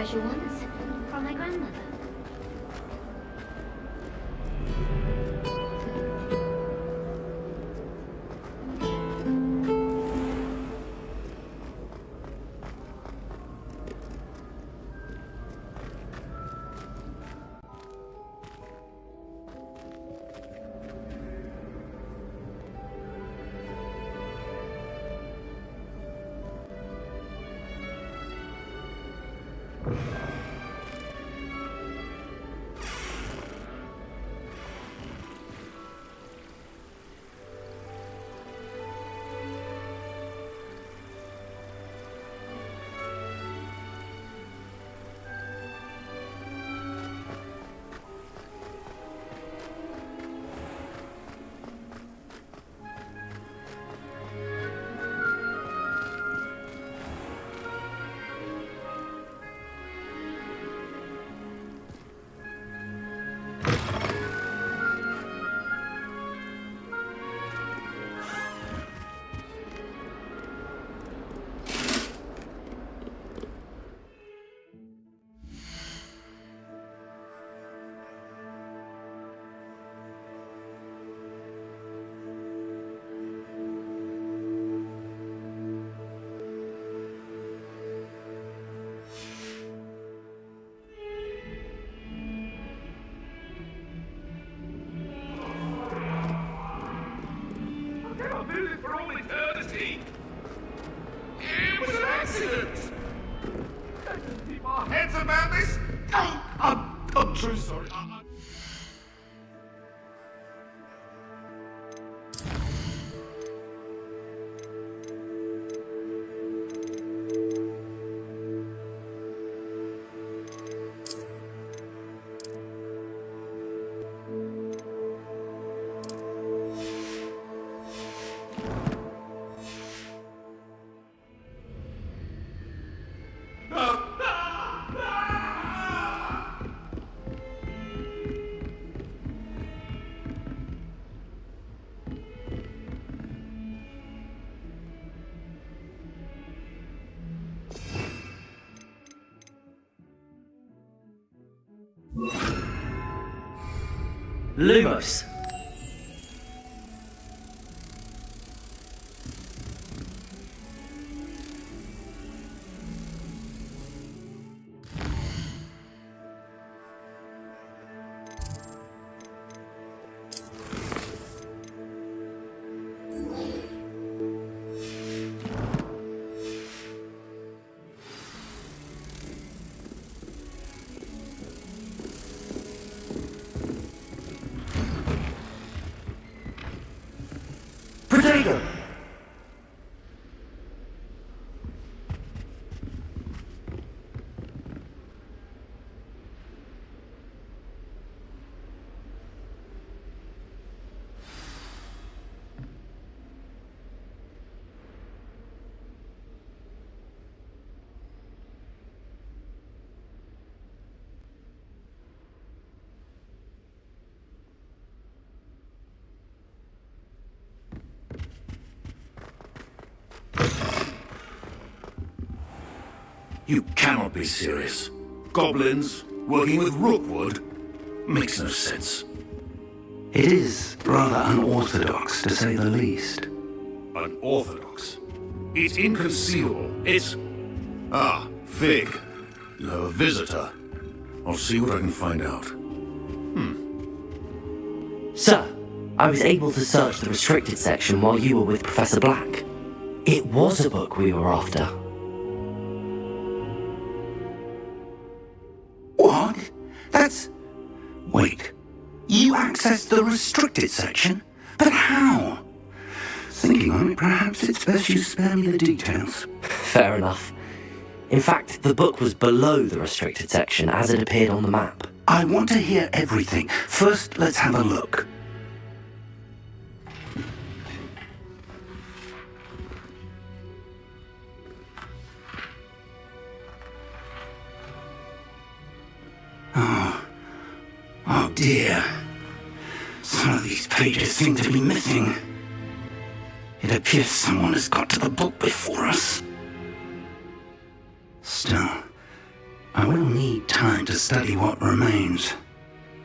treasure once, from my grandmother. For all eternity. It was an accident. Let's keep our heads about this. I'm so sorry. Lumos. Potato! You cannot be serious. Goblins working with Rookwood makes no sense. It is rather unorthodox, to say the least. Unorthodox? It's inconceivable. It's... Ah, Fig. You have a visitor. I'll see what I can find out. Sir, I was able to search the restricted section while you were with Professor Black. It was a book we were after. What? That's... Wait. You accessed the restricted section? But how? Thinking on it, perhaps it's best you spare me the details. Fair enough. In fact, the book was below the restricted section as it appeared on the map. I want to hear everything. First, let's have a look. Oh dear. Some of these pages seem to be missing. It appears someone has got to the book before us. Still, I will need time to study what remains.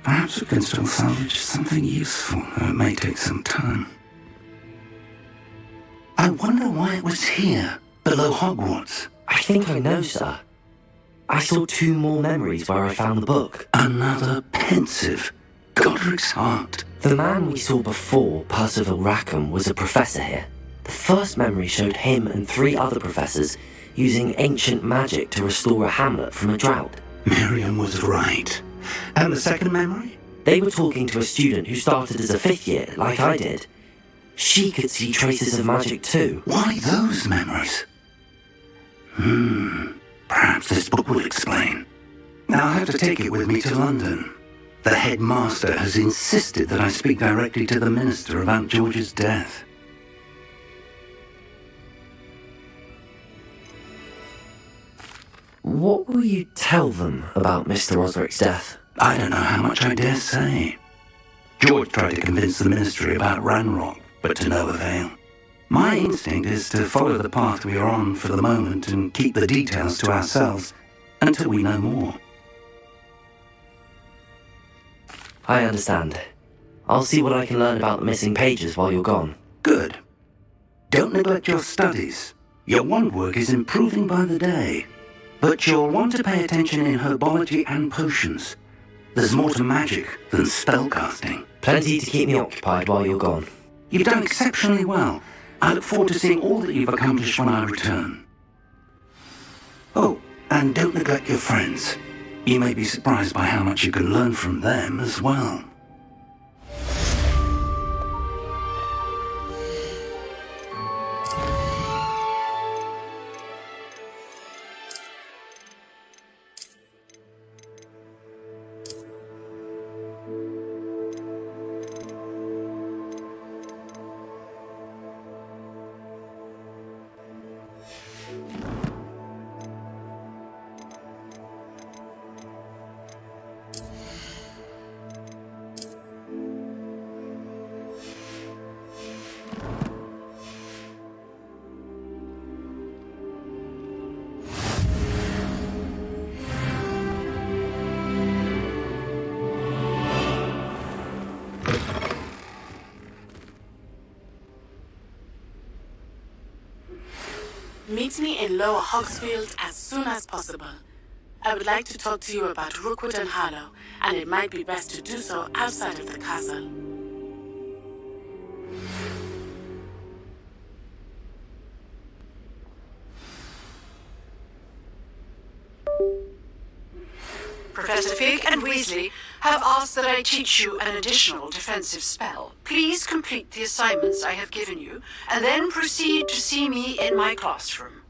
Perhaps we can still salvage something useful, though it may take some time. I wonder why it was here, below Hogwarts. I think I know, sir. I saw 2 more memories where I found the book. Another pensive, Godric's heart. The man we saw before, Percival Rackham, was a professor here. The first memory showed him and 3 other professors using ancient magic to restore a hamlet from a drought. Miriam was right. And the second memory? They were talking to a student who started as a 5th year, like I did. She could see traces of magic too. Why those memories? Perhaps this book will explain. Now I'll have to take it with me to London. The headmaster has insisted that I speak directly to the minister about George's death. What will you tell them about Mr. Osric's death? I don't know how much I dare say. George tried to convince the ministry about Ranrock, but to no avail. My instinct is to follow the path we are on for the moment and keep the details to ourselves until we know more. I understand. I'll see what I can learn about the missing pages while you're gone. Good. Don't neglect your studies. Your wand work is improving by the day. But you'll want to pay attention in herbology and potions. There's more to magic than spellcasting. Plenty to keep me occupied while you're gone. You've done exceptionally well. I look forward to seeing all that you've accomplished when I return. Oh, and don't neglect your friends. You may be surprised by how much you can learn from them as well. Meet me in Lower Hogsfield as soon as possible. I would like to talk to you about Rookwood and Harlow, and it might be best to do so outside of the castle. Professor Fig and Weasley have asked that I teach you an additional defensive spell. Please complete the assignments I have given you, and then proceed to see me in my classroom.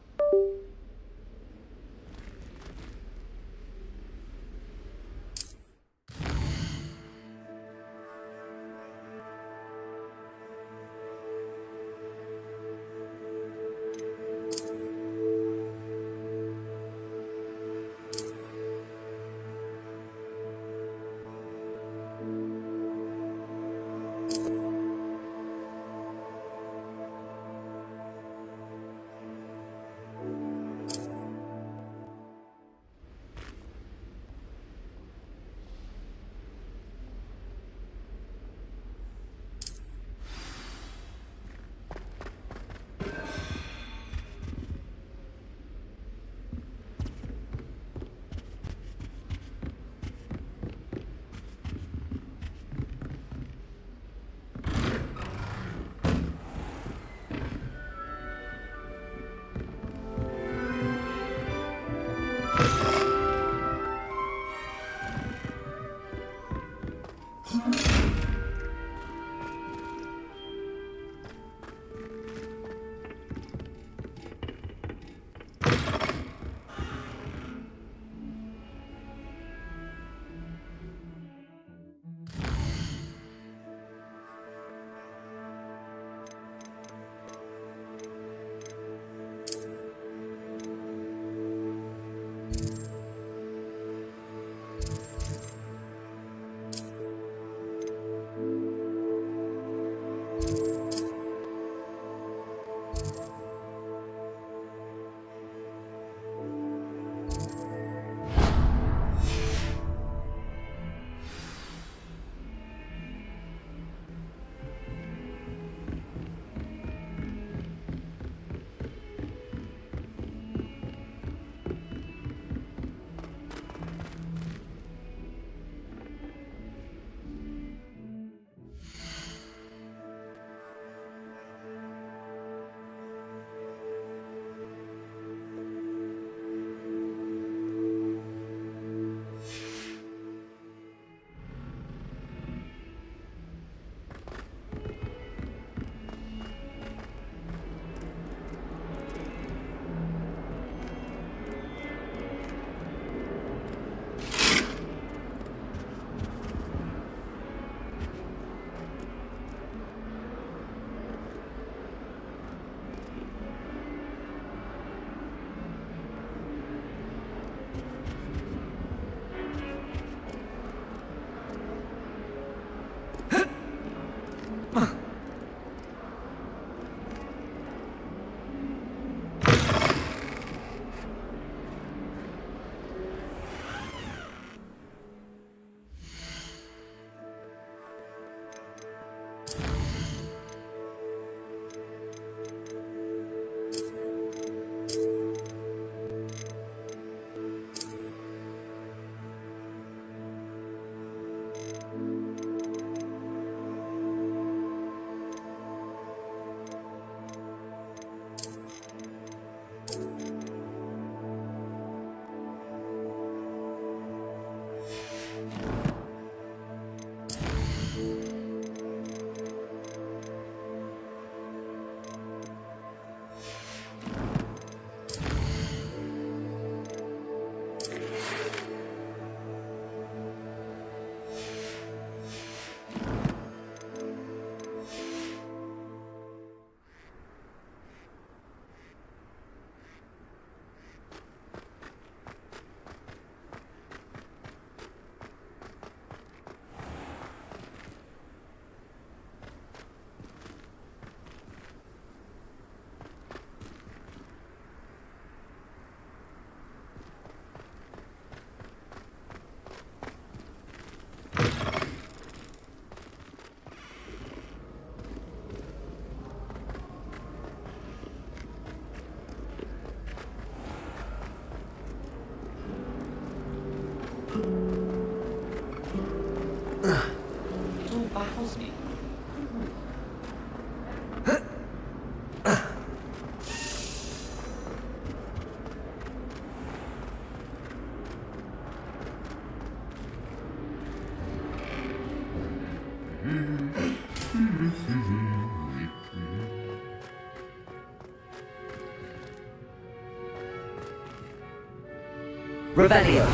Revelio.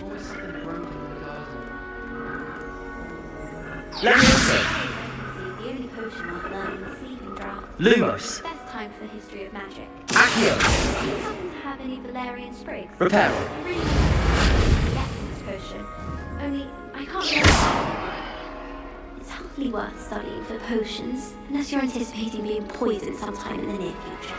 Always something broken in the garden. Leviosa. The only potion I've learned is sleeping draft. Lumos. Best time for the history of magic. Accio. Do you happen to have any Valerian sprigs? Reparo. I really want to get this potion. Only, I can't remember. It's hardly worth studying for potions, unless you're anticipating being poisoned sometime in the near future.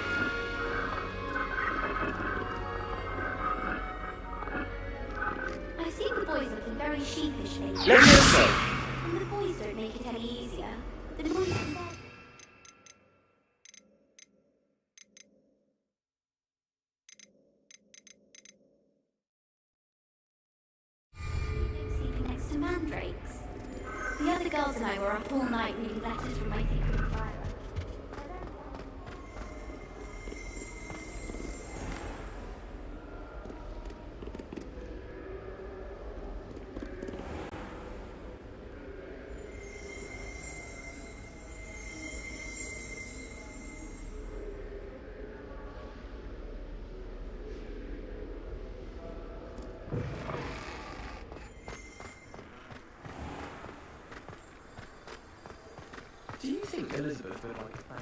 I've seen the boys looking very sheepish lately. Leviosa. And the boys don't make it any easier. The boys in bed. Sleeping next to mandrakes. The other girls and I were up all night reading letters from my secret admirer. Do you think Elizabeth would like a fan?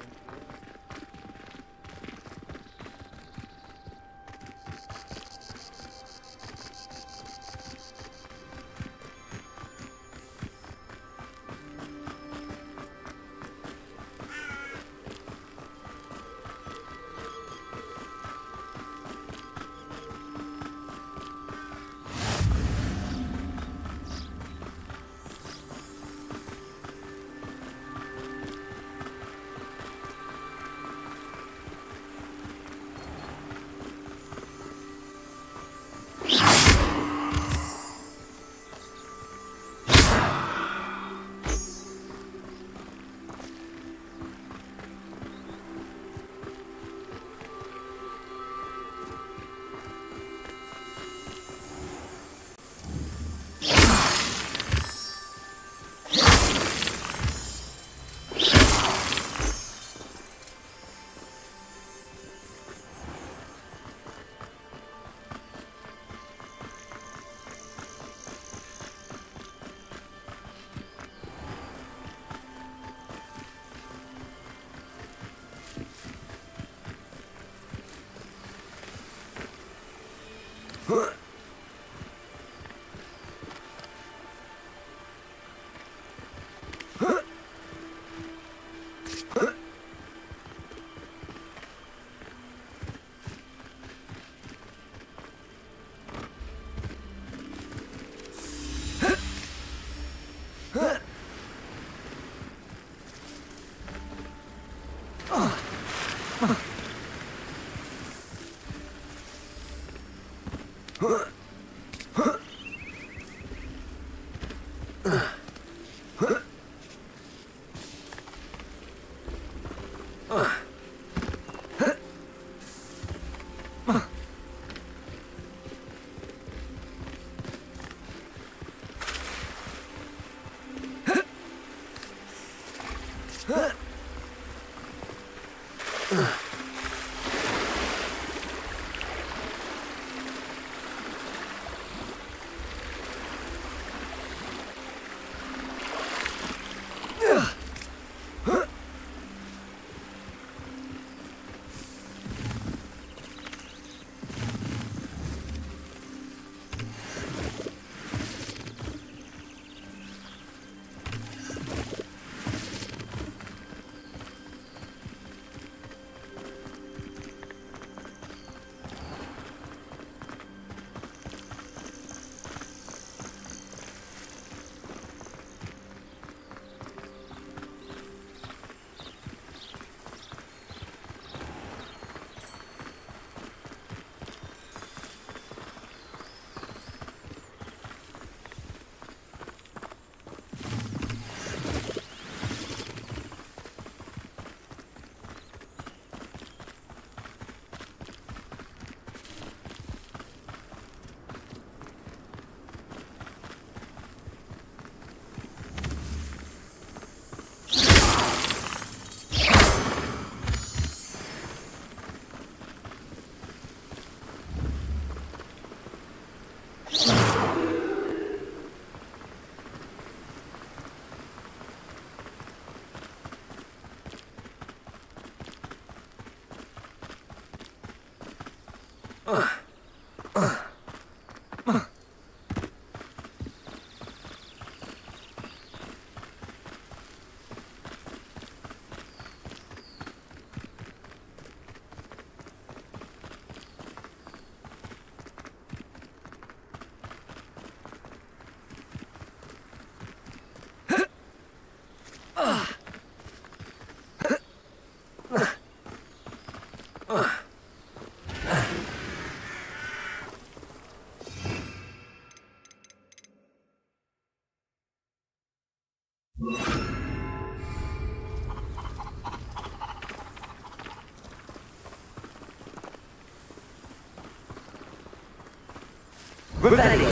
Revelio!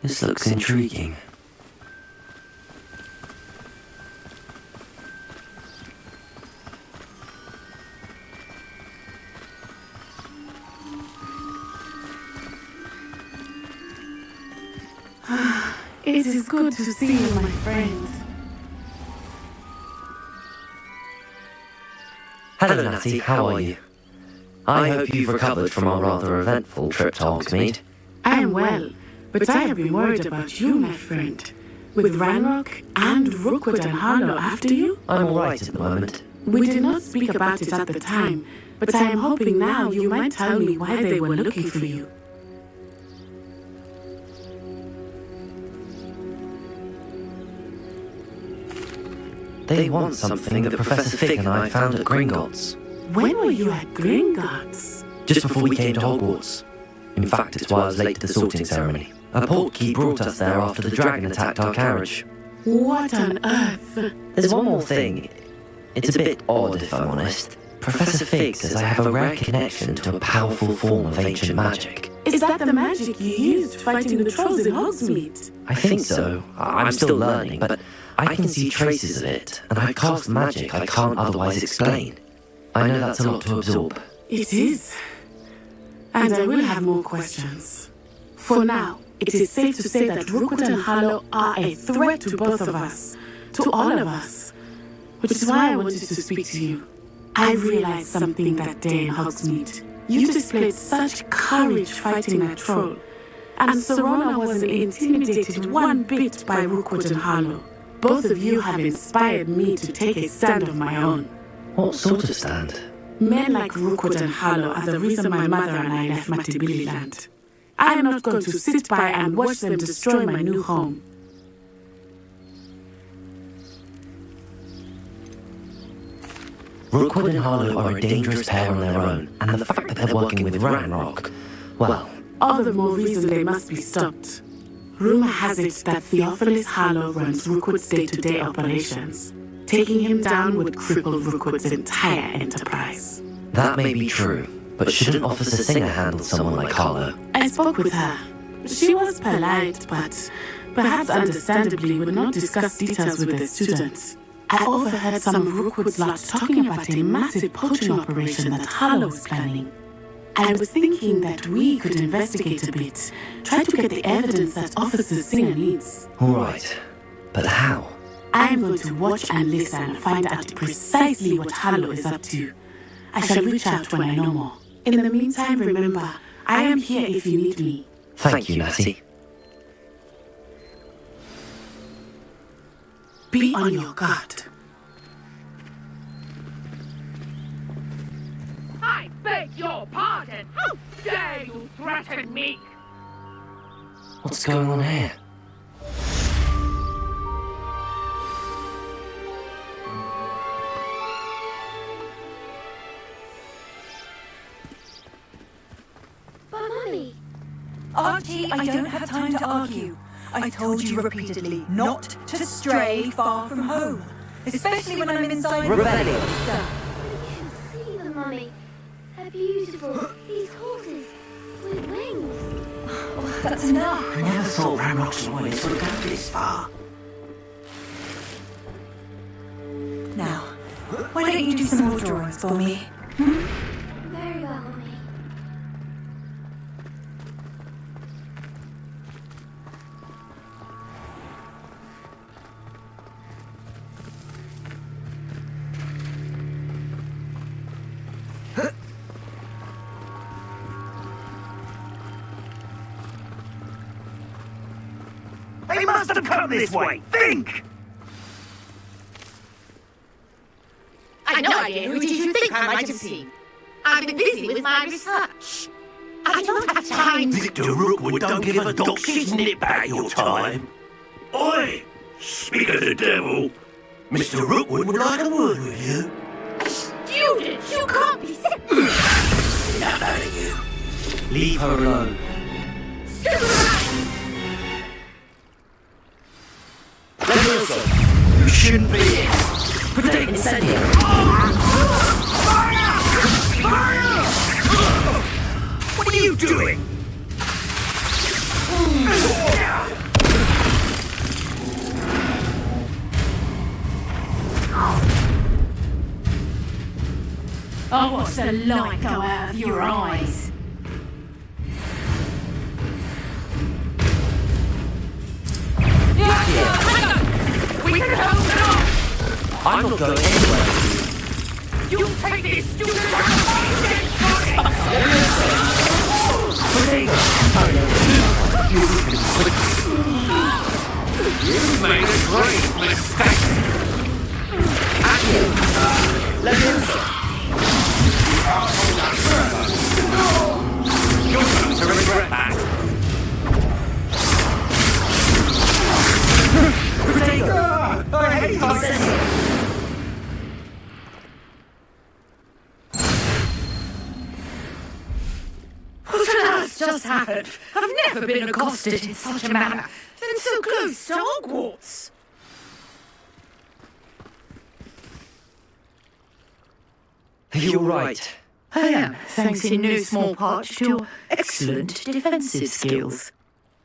This looks intriguing. It is good to see you, my friend. Hello, Natty, how are you? I hope you've recovered from our rather eventful trip to Hogsmeade. I am well, but I have been worried about you, my friend. With Ranrock and Rookwood and Harlow after you? I'm alright at the moment. We did not speak about it at the time, but I am hoping now you might tell me why they were looking for you. They want something that Professor Fig and I found at Gringotts. When were you at Gringotts? Just before we came to Hogwarts. In fact, it's why I was late to the sorting ceremony. A portkey brought us there after the dragon attacked our carriage. What on earth? There's one more thing. It's a bit odd, if I'm honest. Professor Fig says I have a rare connection to a powerful form of ancient magic. Is that the magic you used fighting the trolls in Hogsmeade? I think so. I'm still learning, but I can see traces of it, and I cast magic I can't otherwise explain. I know that's a lot to absorb. It is. And I will have more questions. For now, it is safe to say that Rookwood and Harlow are a threat to both of us. To all of us. Which is why I wanted to speak to you. I realized something that day in Hogsmeade. You displayed such courage fighting that troll. And Serona wasn't intimidated one bit by Rookwood and Harlow. Both of you have inspired me to take a stand of my own. What sort of stand? Men like Rookwood and Harlow are the reason my mother and I left Matibili land. I am not going to sit by and watch them destroy my new home. Rookwood and Harlow are a dangerous pair on their own, and the fact that they're working with Ranrock, well... All the more reason they must be stopped. Rumor has it that Theophilus Harlow runs Rookwood's day-to-day operations. Taking him down would cripple Rookwood's entire enterprise. That may be true, but shouldn't Officer Singer handle someone like Harlow? I spoke with her. She was polite, but perhaps understandably would not discuss details with the students. I overheard some of Rookwood's lot talking about a massive poaching operation that Harlow was planning. I was thinking that we could investigate a bit, try to get the evidence that Officer Singer needs. Alright, but how? I am going to watch and listen and find out precisely what Harlow is up to. I shall reach out when I know more. In the meantime, remember, I am here if you need me. Thank you, Natty. Be on your guard. I beg your pardon! How dare you threaten me? What's going on here? But Mummy... Auntie, I don't have time to argue. I told you repeatedly not to stray far from home, especially when I'm inside. Rebellion! You should see them, Mummy. They're beautiful. These horses with wings. Oh, that's enough. I never thought Ranrock's lawyers would go this far. Now, why don't you do some more drawings for me? Very well, Mummy. They must have come this way! Think! I've no idea who it is you think I might have seen. I've been busy with my research. I don't have time to... Victor Rookwood don't give a doxy's nip back your time. Oi! Speak of the devil. Mr. Rookwood would like a word with you. A student? You can't be sick. Enough out of you. Leave her alone. Still alive. You shouldn't be here. Protect incendiary. What are you doing? Oh, what's the light go out of your eyes? We can hold it off. I'm not going anywhere. You take this student You made a great mistake. Let him. You're going to regret that. I hate incendiary. What on earth just happened? I've never been accosted in such a manner. And so close to Hogwarts. You're right. I am, thanks in no small part to your excellent defensive skills.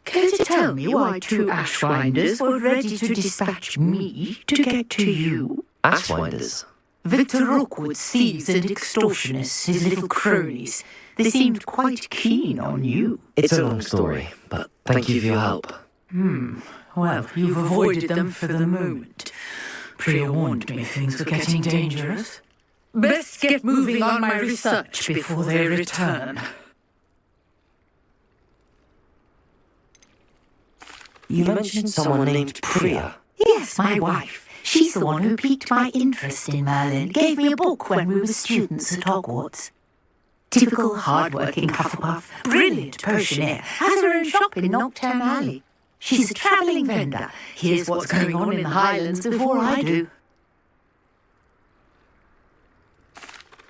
Care to tell me why two Ashwinders were ready to dispatch me to get to you? Ashwinders. Victor Rookwood's thieves and extortionists, his little cronies, they seemed quite keen on you. It's a long story, but thank you for your help. Well, you've avoided them for the moment. Priya warned me things were getting dangerous. Best get moving on my research before they return. You mentioned someone named Priya. Yes, my wife. She's the one who piqued my interest in Merlin, gave me a book when we were students at Hogwarts. Typical hard-working Hufflepuff, brilliant potioneer, has her own shop in Knocktown Alley. She's a travelling vendor. Here's what's going on in the Highlands before I do.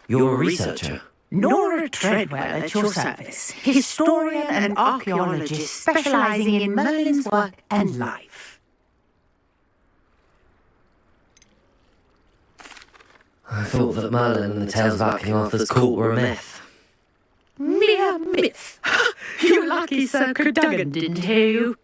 You're a researcher. Nora Treadwell at your service, historian and archaeologist specialising in Merlin's work and life. I thought that Merlin and the tales about King Arthur's court were a myth. Mere myth. You're lucky Sir Cadogan didn't hear you.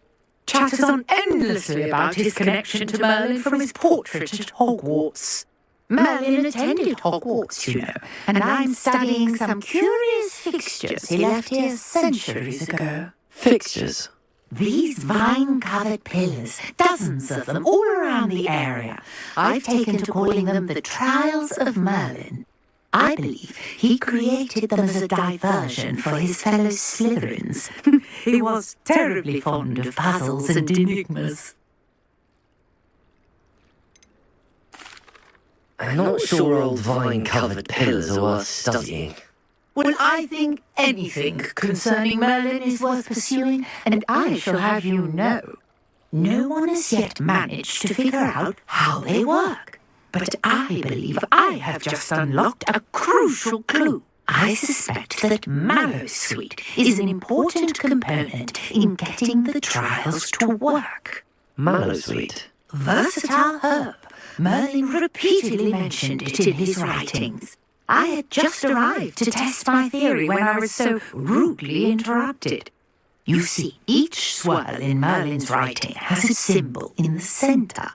Chatters on endlessly about his connection to Merlin from his portrait at Hogwarts. Merlin attended Hogwarts, you know, and I'm studying some curious fixtures he left here centuries ago. Fixtures? These vine-covered pillars, dozens of them all around the area. I've taken to calling them the Trials of Merlin. I believe he created them as a diversion for his fellow Slytherins. He was terribly fond of puzzles and enigmas. I'm not sure old vine-covered pillars are worth studying. Well, I think anything concerning Merlin is worth pursuing, and I shall have you know. No one has yet managed to figure out how they work. But I believe I have just unlocked a crucial clue. I suspect that Mallowsweet is an important component in getting the trials to work. Mallowsweet? Versatile herb. Merlin repeatedly mentioned it in his writings. I had just arrived to test my theory when I was so rudely interrupted. You see, each swirl in Merlin's writing has a symbol in the centre.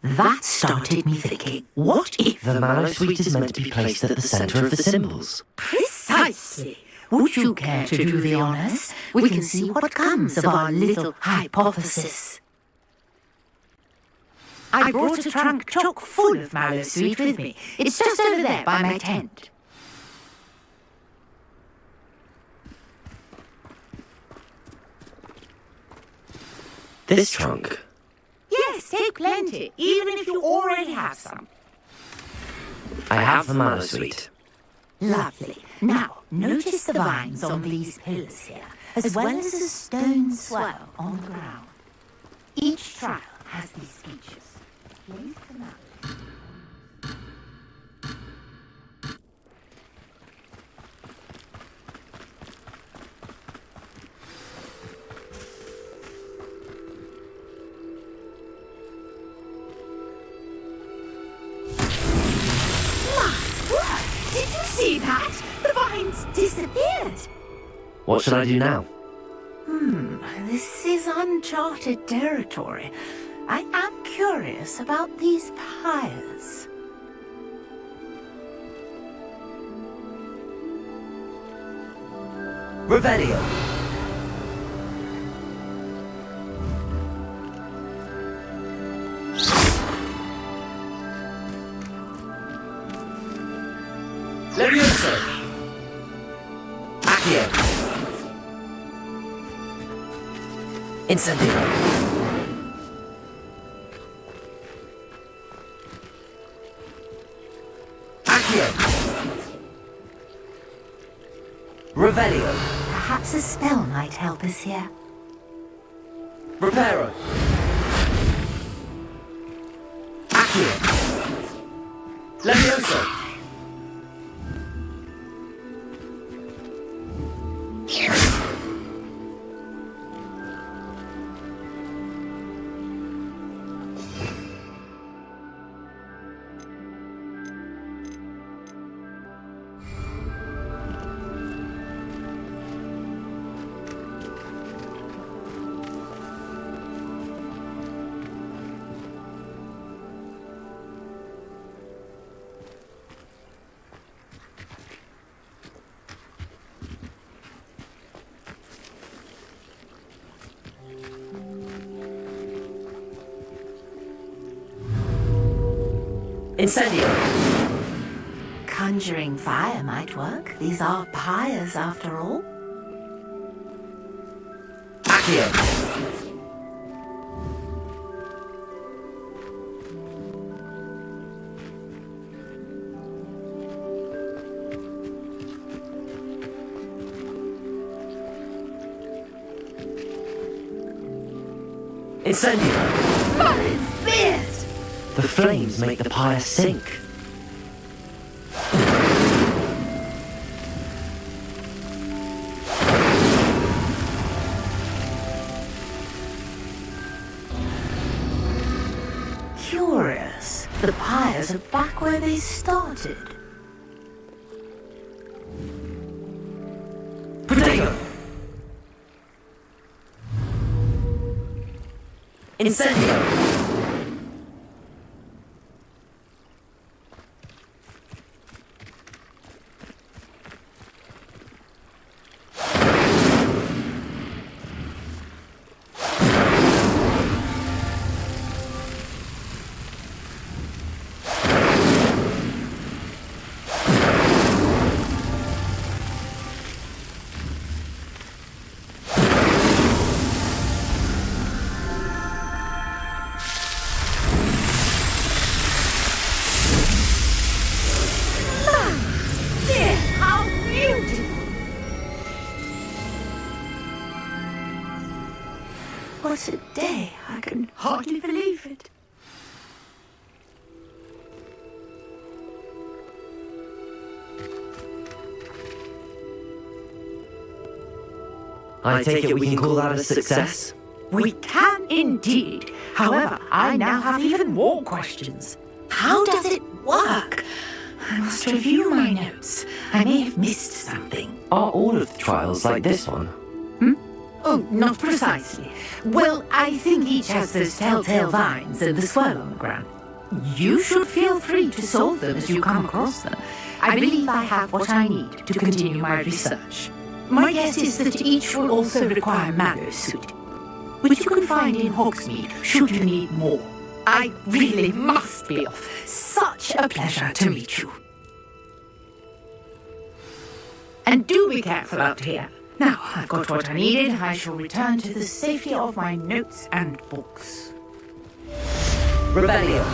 That started me thinking, what if... The Mallowsweet is meant to be placed at the centre of the symbols. Precisely. Would you care to do the honours? We can see what comes of our little hypothesis. I brought a trunk chock full of Mallowsweet with me. It's just over there by my tent. This trunk? Yes, take plenty, even if you already have some. I have the Manor Suite. Lovely. Now, notice the vines on these pillars here, as well as a stone swell on the ground. Each trial has these features. Place them out. Did you see that? The vines disappeared. What should I do now? This is uncharted territory. I am curious about these pyres. Revelio! Levioso! Accio! Incendio! Accio! Revelio! Perhaps a spell might help us here. Reparo! Accio! Levioso! Incendio! Conjuring fire might work. These are pyres after all. Accio! Incendio! What is this? The flames make the pyre sink. Curious. The pyres are back where they started. Protego! Incendio! How beautiful! What a day! I can hardly believe it. I take it we can call that a success? We can indeed. However, I now have even more questions. How does it work? I must review my notes. I may have missed something. Are all of the trials like this one? Oh, not precisely. Well, I think each has those telltale vines and the swirl on the ground. You should feel free to solve them as you come across them. I believe I have what I need to continue my research. My guess is that each will also require Mallow suit, which you can find in Hogsmeade should you need more. I really must be off. Such a pleasure to meet you. And do be careful out here. Now, I've got what I needed. I shall return to the safety of my notes and books. Revelio.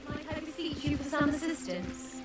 Might I beseech you for some assistance?